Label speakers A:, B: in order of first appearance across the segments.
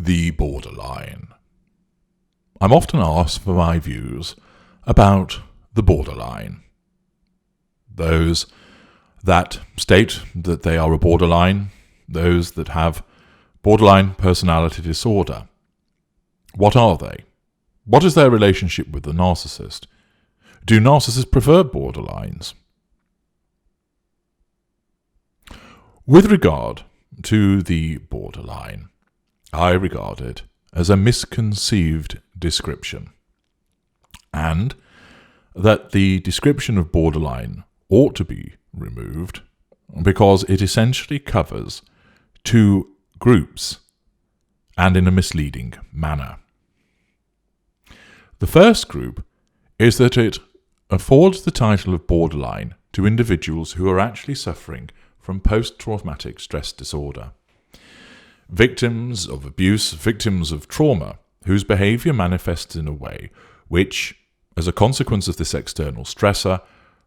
A: the borderline. I'm often asked for my views about the borderline. Those that state that they are a borderline, those that have borderline personality disorder. What are they? What is their relationship with the narcissist? Do narcissists prefer borderlines? With regard to the borderline, I regard it as a misconceived description, and that the description of borderline ought to be removed because it essentially covers two groups and in a misleading manner. The first group is that it affords the title of borderline to individuals who are actually suffering from post-traumatic stress disorder. Victims of abuse, victims of trauma, whose behaviour manifests in a way which, as a consequence of this external stressor,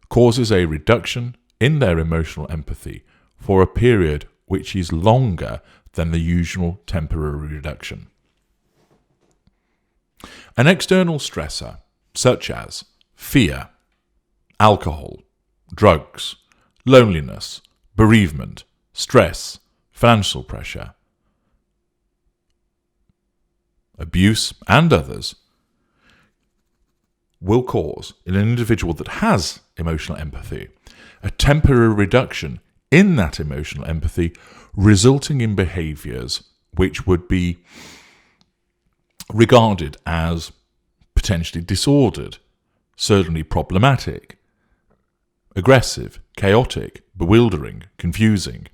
A: causes a reduction in their emotional empathy for a period which is longer than the usual temporary reduction. An external stressor, such as fear, alcohol, drugs, loneliness, bereavement, stress, financial pressure, abuse, and others, will cause, in an individual that has emotional empathy, a temporary reduction in that emotional empathy, resulting in behaviours which would be regarded as potentially disordered, certainly problematic, aggressive, chaotic, bewildering, confusing,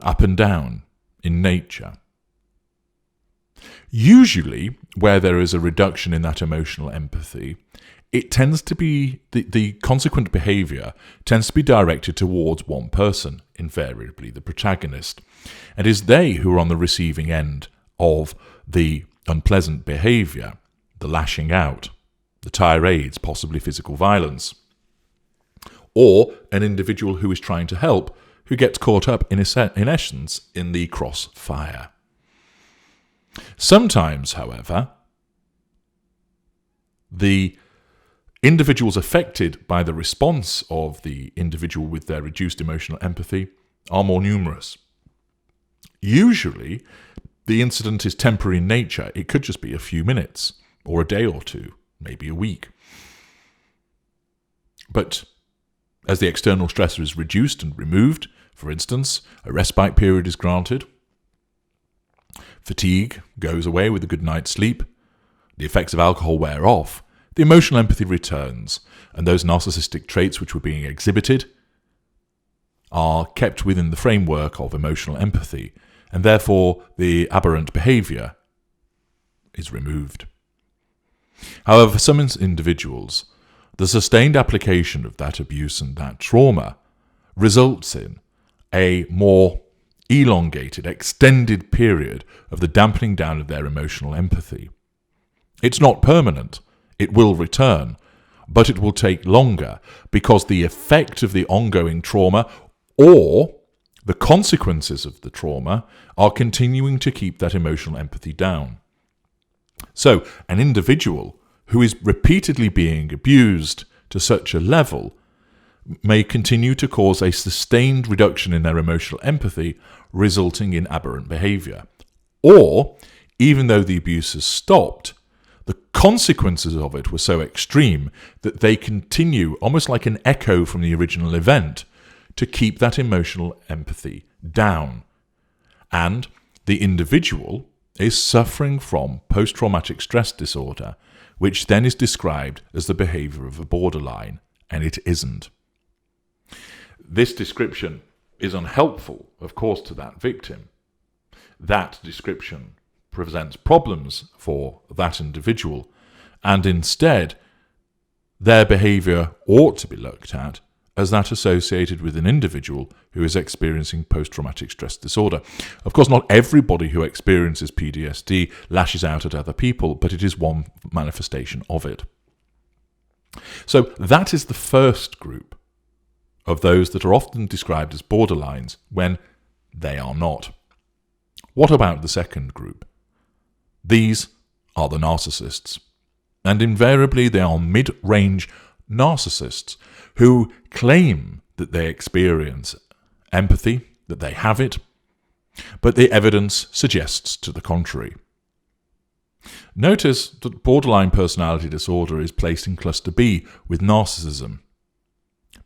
A: up and down in nature. Usually, where there is a reduction in that emotional empathy, it tends to be, the consequent behaviour tends to be directed towards one person, invariably the protagonist. And it is they who are on the receiving end of the unpleasant behaviour, the lashing out, the tirades, possibly physical violence. Or an individual who is trying to help, who gets caught up, in essence, in the crossfire. Sometimes, however, the individuals affected by the response of the individual with their reduced emotional empathy are more numerous. Usually, the incident is temporary in nature. It could just be a few minutes, or a day or two, maybe a week. But as the external stressor is reduced and removed, for instance, a respite period is granted, fatigue goes away with a good night's sleep, the effects of alcohol wear off, the emotional empathy returns, and those narcissistic traits which were being exhibited are kept within the framework of emotional empathy, and therefore the aberrant behaviour is removed. However, for some individuals, the sustained application of that abuse and that trauma results in a more elongated, extended period of the dampening down of their emotional empathy. It's not permanent. It will return, but it will take longer because the effect of the ongoing trauma or the consequences of the trauma are continuing to keep that emotional empathy down. So, an individual who is repeatedly being abused to such a level may continue to cause a sustained reduction in their emotional empathy, resulting in aberrant behaviour. Or, even though the abuse has stopped, the consequences of it were so extreme that they continue, almost like an echo from the original event, to keep that emotional empathy down. And the individual is suffering from post-traumatic stress disorder, which then is described as the behaviour of a borderline, and it isn't. This description is unhelpful, of course, to that victim. That description presents problems for that individual, and instead, their behaviour ought to be looked at as that associated with an individual who is experiencing post-traumatic stress disorder. Of course, not everybody who experiences PTSD lashes out at other people, but it is one manifestation of it. So that is the first group of those that are often described as borderlines when they are not. What about the second group? These are the narcissists. And invariably they are mid-range narcissists who claim that they experience empathy, that they have it, but the evidence suggests to the contrary. Notice that borderline personality disorder is placed in cluster B with narcissism.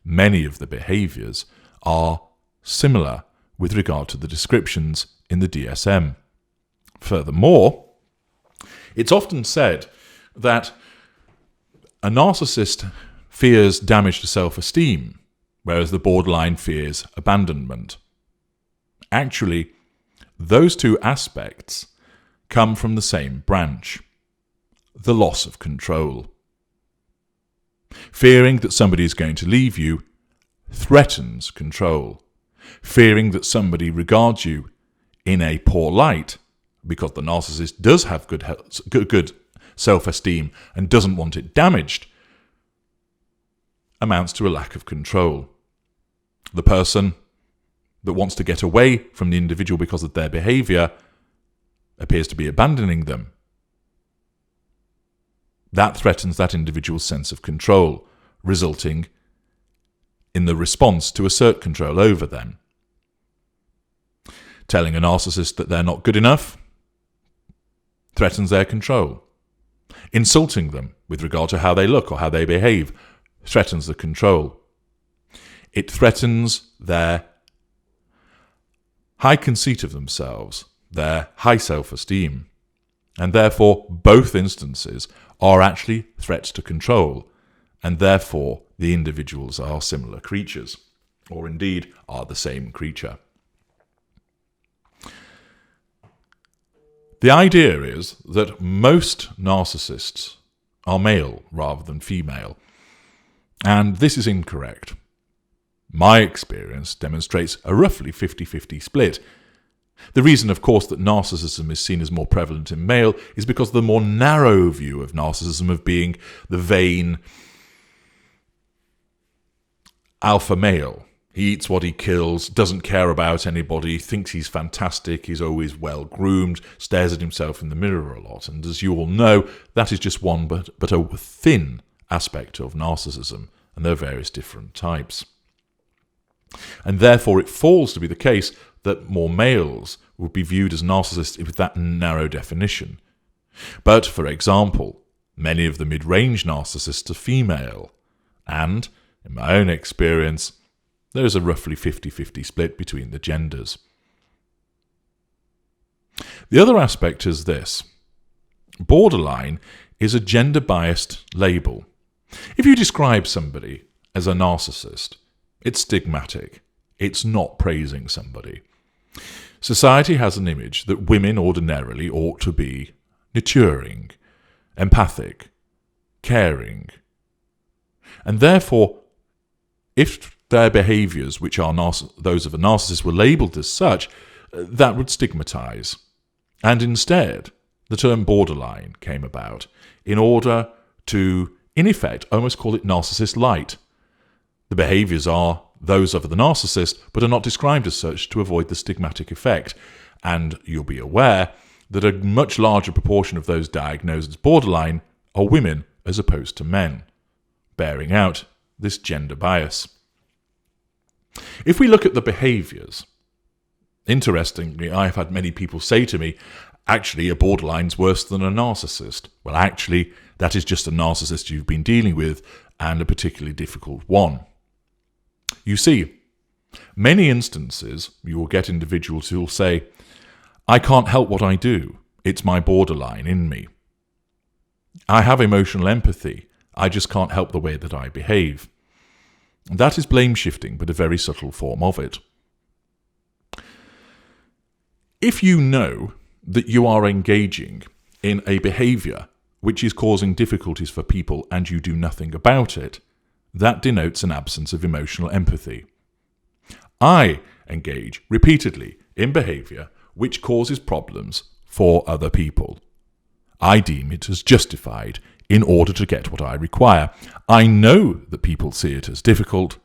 A: Many of the behaviours are similar with regard to the descriptions in the DSM. Furthermore, it's often said that a narcissist fears damage to self-esteem, whereas the borderline fears abandonment. Actually, those two aspects come from the same branch, the loss of control. Fearing that somebody is going to leave you threatens control. Fearing that somebody regards you in a poor light, because the narcissist does have good self-esteem and doesn't want it damaged, amounts to a lack of control. The person that wants to get away from the individual because of their behaviour appears to be abandoning them. That threatens that individual's sense of control, resulting in the response to assert control over them. Telling a narcissist that they're not good enough threatens their control. Insulting them with regard to how they look or how they behave threatens the control. It threatens their high conceit of themselves, their high self-esteem, and therefore both instances are actually threats to control, and therefore the individuals are similar creatures, or indeed are the same creature. The idea is that most narcissists are male rather than female, and this is incorrect. My experience demonstrates a roughly 50-50 split. The reason, of course, that narcissism is seen as more prevalent in male is because of the more narrow view of narcissism of being the vain alpha male. He eats what he kills, doesn't care about anybody, thinks he's fantastic, he's always well-groomed, stares at himself in the mirror a lot. And as you all know, that is just one but a thin aspect of narcissism, and there are various different types. And therefore it falls to be the case that more males would be viewed as narcissists with that narrow definition. But, for example, many of the mid-range narcissists are female, and, in my own experience, there is a roughly 50-50 split between the genders. The other aspect is this. Borderline is a gender-biased label. If you describe somebody as a narcissist, it's stigmatic. It's not praising somebody. Society has an image that women ordinarily ought to be nurturing, empathic, caring. And therefore, if their behaviours, which are those of a narcissist, were labelled as such, that would stigmatise. And instead, the term borderline came about in order to, in effect, almost call it narcissist light. The behaviours are those of the narcissist, but are not described as such to avoid the stigmatic effect. And you'll be aware that a much larger proportion of those diagnosed as borderline are women as opposed to men, bearing out this gender bias. If we look at the behaviours, interestingly, I've had many people say to me, actually, a borderline's worse than a narcissist. Well, actually, that is just a narcissist you've been dealing with, and a particularly difficult one. You see, many instances you will get individuals who will say, I can't help what I do. It's my borderline in me. I have emotional empathy. I just can't help the way that I behave. That is blame shifting, but a very subtle form of it. If you know that you are engaging in a behaviour which is causing difficulties for people and you do nothing about it, that denotes an absence of emotional empathy. I engage repeatedly in behaviour which causes problems for other people. I deem it as justified in order to get what I require. I know that people see it as difficult,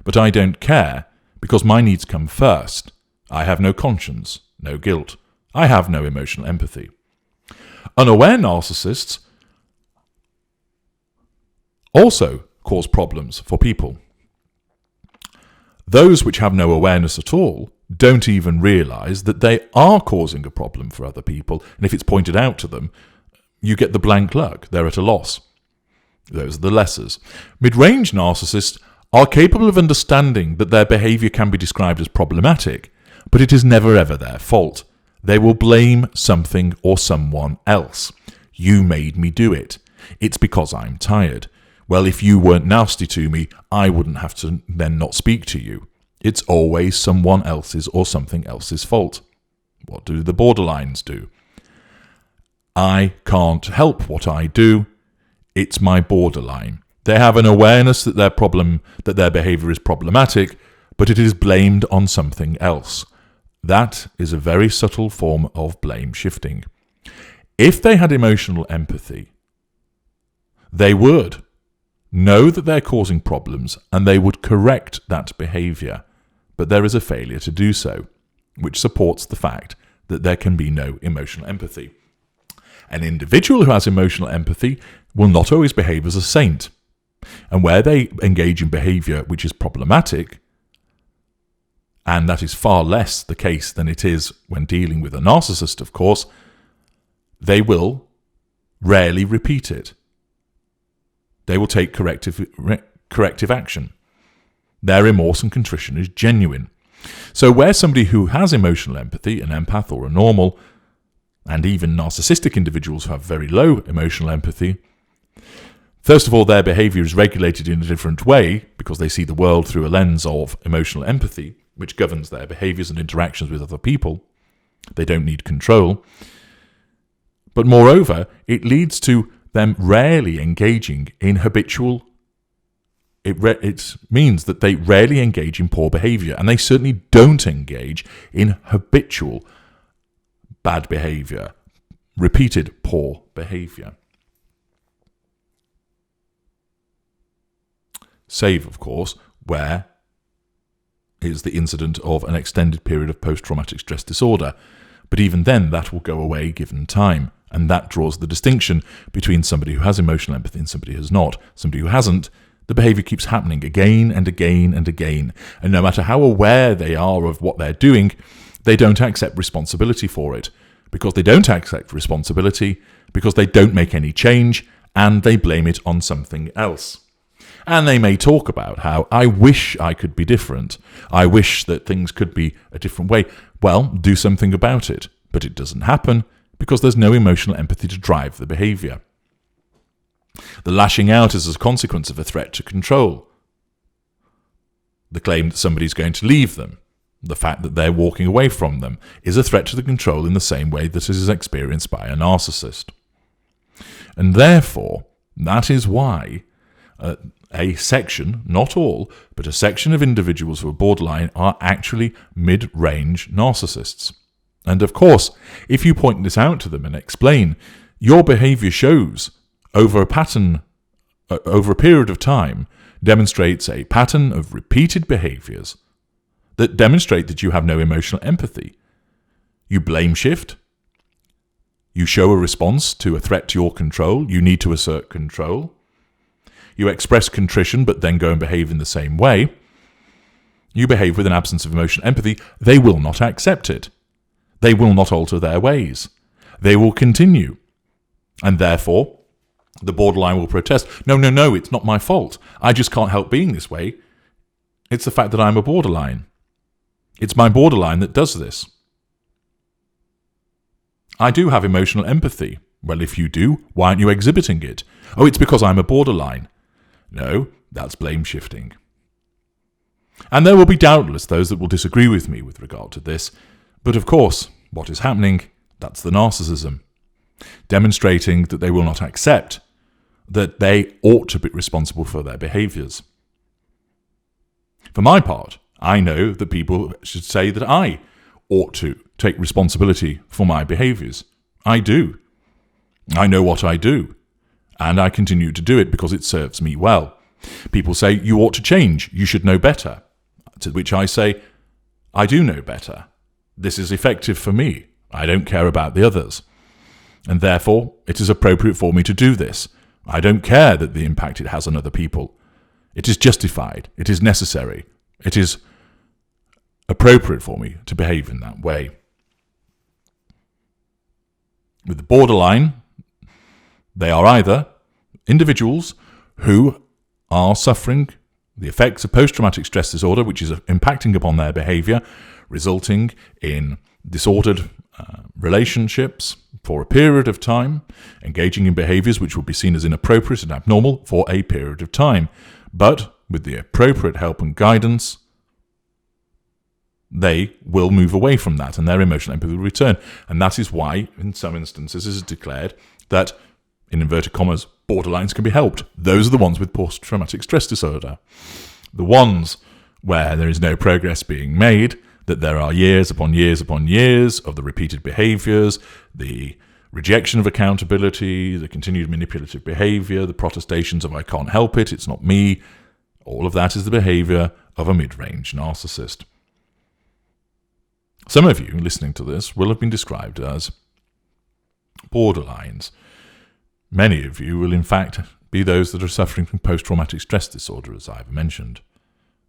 A: but I don't care because my needs come first. I have no conscience, no guilt. I have no emotional empathy. Unaware narcissists also cause problems for people. Those which have no awareness at all don't even realise that they are causing a problem for other people, and if it's pointed out to them, you get the blank look. They're at a loss. Those are the lessers. Mid-range narcissists are capable of understanding that their behaviour can be described as problematic, but it is never ever their fault. They will blame something or someone else. You made me do it. It's because I'm tired. Well, if you weren't nasty to me, I wouldn't have to then not speak to you. It's always someone else's or something else's fault. What do the borderlines do? I can't help what I do. It's my borderline. They have an awareness that their behaviour is problematic, but it is blamed on something else. That is a very subtle form of blame shifting. If they had emotional empathy, they would know that they're causing problems and they would correct that behaviour, but there is a failure to do so, which supports the fact that there can be no emotional empathy. An individual who has emotional empathy will not always behave as a saint, and where they engage in behaviour which is problematic, and that is far less the case than it is when dealing with a narcissist, of course, they will rarely repeat it. They will take corrective action. Their remorse and contrition is genuine. So where somebody who has emotional empathy, an empath or a normal, and even narcissistic individuals who have very low emotional empathy, first of all, their behaviour is regulated in a different way because they see the world through a lens of emotional empathy, which governs their behaviours and interactions with other people. They don't need control. But moreover, it leads to them rarely engaging in habitual. It means that they rarely engage in poor behaviour, and they certainly don't engage in habitual bad behaviour, repeated poor behaviour. Save, of course, where is the incident of an extended period of post-traumatic stress disorder. But even then, that will go away given time. And that draws the distinction between somebody who has emotional empathy and somebody who has not. Somebody who hasn't, the behaviour keeps happening again and again and again. And no matter how aware they are of what they're doing, they don't accept responsibility for it. Because they don't accept responsibility, because they don't make any change, and they blame it on something else. And they may talk about how, I wish I could be different. I wish that things could be a different way. Well, do something about it. But it doesn't happen because there's no emotional empathy to drive the behaviour. The lashing out is as a consequence of a threat to control. The claim that somebody's going to leave them, the fact that they're walking away from them, is a threat to the control in the same way that it is experienced by a narcissist. And therefore, that is why a section, not all, but a section of individuals who are borderline are actually mid-range narcissists. And of course, if you point this out to them and explain, your behaviour shows over a period of time, demonstrates a pattern of repeated behaviours that demonstrate that you have no emotional empathy. You blame shift. You show a response to a threat to your control. You need to assert control. You express contrition but then go and behave in the same way. You behave with an absence of emotional empathy. They will not accept it. They will not alter their ways. They will continue. And therefore, the borderline will protest. No, it's not my fault. I just can't help being this way. It's the fact that I'm a borderline. It's my borderline that does this. I do have emotional empathy. Well, if you do, why aren't you exhibiting it? Oh, it's because I'm a borderline. No, that's blame shifting. And there will be doubtless those that will disagree with me with regard to this. But of course, what is happening, that's the narcissism. Demonstrating that they will not accept that they ought to be responsible for their behaviours. For my part, I know that people should say that I ought to take responsibility for my behaviours. I do. I know what I do, and I continue to do it because it serves me well. People say, you ought to change, you should know better. To which I say, I do know better. This is effective for me. I don't care about the others. and therefore it is appropriate for me to do this. I don't care that the impact it has on other people. It is justified. It is necessary. It is appropriate for me to behave in that way. With the borderline, they are either individuals who are suffering the effects of post-traumatic stress disorder, which is impacting upon their behavior, resulting in disordered relationships for a period of time, engaging in behaviors which will be seen as inappropriate and abnormal for a period of time. But with the appropriate help and guidance, they will move away from that and their emotional empathy will return. And that is why, in some instances, it is declared that, in inverted commas, borderlines can be helped. Those are the ones with post-traumatic stress disorder. The ones where there is no progress being made, that there are years upon years upon years of the repeated behaviours, the rejection of accountability, the continued manipulative behaviour, the protestations of I can't help it, it's not me, all of that is the behaviour of a mid-range narcissist. Some of you listening to this will have been described as borderlines. Many of you will in fact be those that are suffering from post-traumatic stress disorder, as I've mentioned.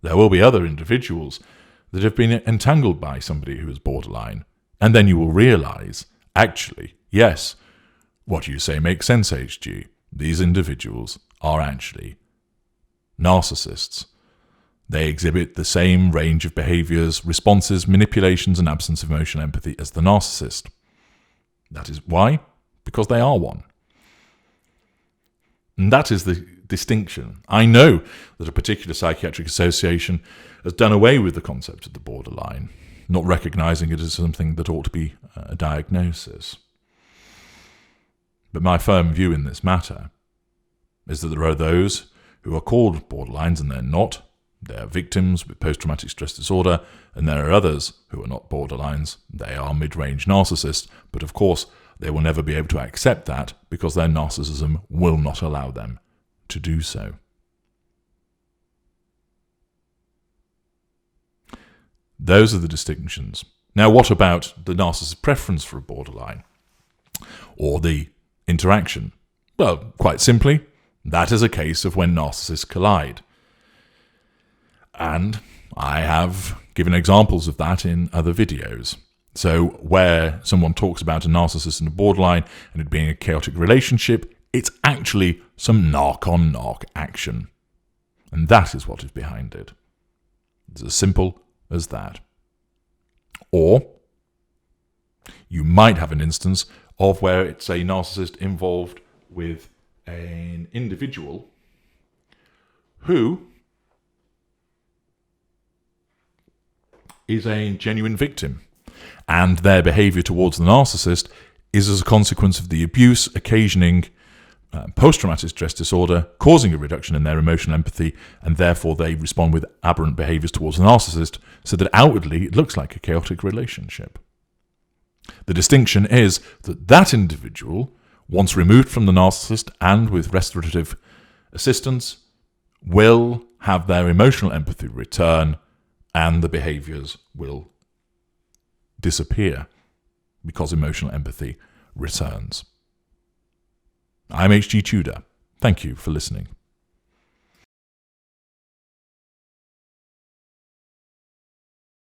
A: There will be other individuals that have been entangled by somebody who is borderline, and then you will realise, actually, yes, what you say makes sense, HG. These individuals are actually narcissists. They exhibit the same range of behaviours, responses, manipulations, and absence of emotional empathy as the narcissist. That is why? Because they are one. And that is the distinction. I know that a particular psychiatric association has done away with the concept of the borderline, not recognising it as something that ought to be a diagnosis. But my firm view in this matter is that there are those who are called borderlines and they're not. They are victims with post-traumatic stress disorder, and there are others who are not borderlines. They are mid-range narcissists, but of course they will never be able to accept that because their narcissism will not allow them to do so. Those are the distinctions. Now, what about the narcissist preference for a borderline? Or the interaction? Well, quite simply, that is a case of when narcissists collide. And I have given examples of that in other videos. So where someone talks about a narcissist and a borderline and it being a chaotic relationship, it's actually some narc-on-narc action. And that is what is behind it. It's as simple as that. Or you might have an instance of where it's a narcissist involved with an individual who is a genuine victim, and their behaviour towards the narcissist is as a consequence of the abuse occasioning post-traumatic stress disorder, causing a reduction in their emotional empathy, and therefore they respond with aberrant behaviours towards the narcissist, so that outwardly it looks like a chaotic relationship. The distinction is that that individual, once removed from the narcissist and with restorative assistance, will have their emotional empathy return and the behaviours will disappear because emotional empathy returns. I'm HG Tudor. Thank you for listening.